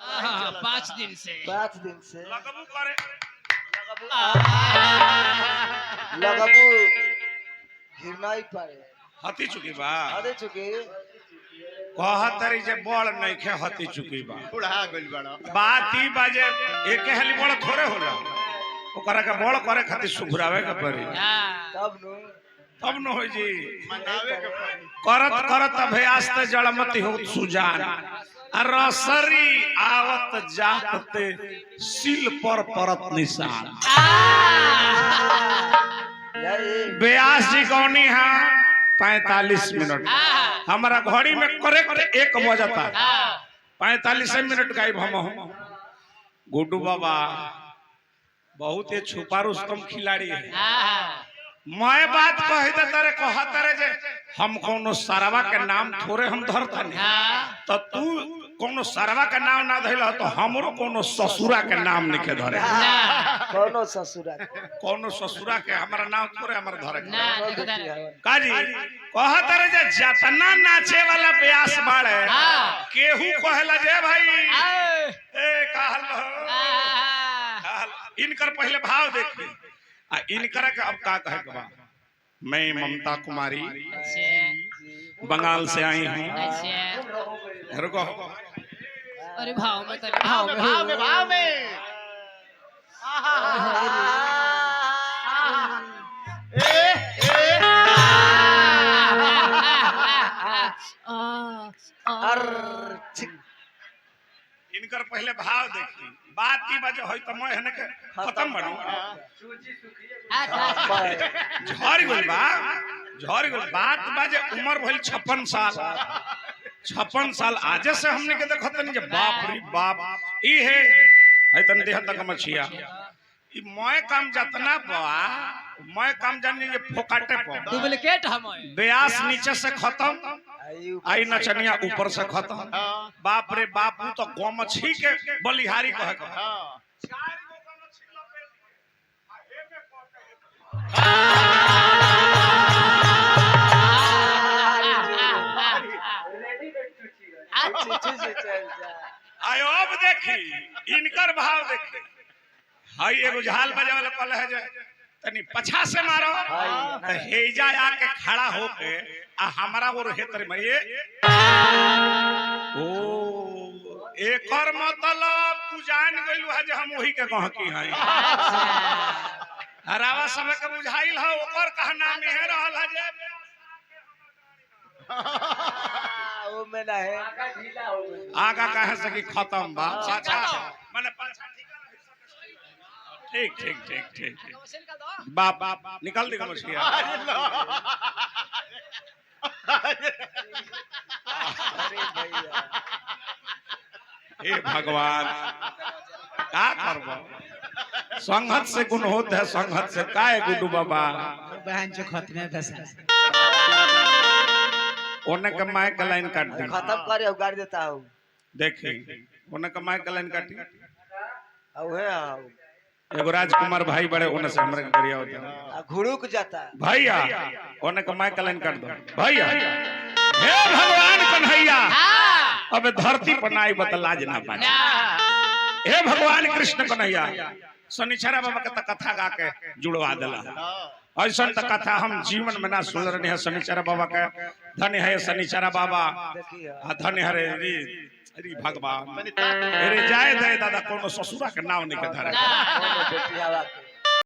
5 दिन से 5 दिन से लगबू करे लगबू घिरनाई पारे हती चुकी बा अरे चुके कहतरी जे बड़ नइखे हती चुकी बा बुढ़ा गइल बड़ा बात ही बाजे एके हाली बड़ थोड़े होला ओकरा के बड़ करे खातिर सुघरावे के पड़ी तब न होई जी मनावे के पड़ी करत करत अभ्यास ते जड़मति हो सुजान रसरी आवत जाते सिल पर परत निशान व्यास जी कौनी है 45 मिनट हमारा घड़ी में करेक्ट 1 बजता 45 मिनट गायब हम गुड्डू बाबा बहुत ही छुपा रुस्तम खिलाड़ी है मैं बात कही दे तारे कहता रे जे हम कोनो सरवा के नाम थोड़े हम धरता नहीं तो तू कोनो सरवा के नाम ना धइला तो हमरो कोनो ससुरा के नाम निके धरे कोनो ससुरा के हमारा नाम थोड़े हमर धरे ना काजी कहता रे जे जतना नाचे वाला ब्यास बाड़े केहू कहला जे भाई ए कहल इनकर पहले भाव देखी इनकर के अब का कहे के बा मैं ममता कुमारी बंगाल से आई हूँ रुको अरे भाव में भाव में इनकर पहले भाव देखी बात की वजह होई त मैं हने के खत्म बनू झड़ गइल बात बाजे उम्र भइल 56 साल 56 साल आजे से हमने के देखत नहीं जे बाप रे बाप ई है तन देह तक मछिया ई मैं काम जतना बा मैं काम जानी जे फोकाटे प डुप्लीकेट हम ब्यास नीचे से खत्म आई नचनिया ऊपर से खत्म बाप रे बाप तो गमछी के बलिहारी कह के आयो अब देखी इनकर भाव देखी हाई एगो झाल बजावे कल है जे तनी पछा से मारो त हेजा आके खड़ा होके आ हमरा वो हेतर में ये ओ एकर मतलब तू जान गइलू है जे हम वही के कह की हई हरावा समय के बुझाइल ह ओकर कहना में है रहल है जे ओ में ना है आगा कहे से कि खत्म बा अच्छा माने पाछा ठीक ठीक ठीक ठीक ठीक बाप बाप निकाल देगा मछलियां हे भगवान का करबो संगत से गुण होता है संगत से काहे गुड्डू बाबा बहन जो खत्म दशा ओने के माय का लाइन काट दे खत्म करे गाड़ी देता हूं देखी ओने के माय का लाइन काटी औ है एगो राजकुमार भाई बड़े ओने से हमरे करिया होता घुड़ुक जाता भैया ओने के माय का लाइन काट दो भैया हे भगवान कन्हैया अब धरती पर नाई बतलाज ना पाए हे भगवान कृष्ण कन्हैया शनिचरा बाबा के कथा गा के जुड़वा देला ऐसा तक कथा हम जीवन में ना सुन रहे हैं शनिचरा बाबा के धन्य है शनिचरा बाबा धन्य हरे अरे भगवान अरे जाए दे दादा कोनो ससुरा के नाम नहीं के धरे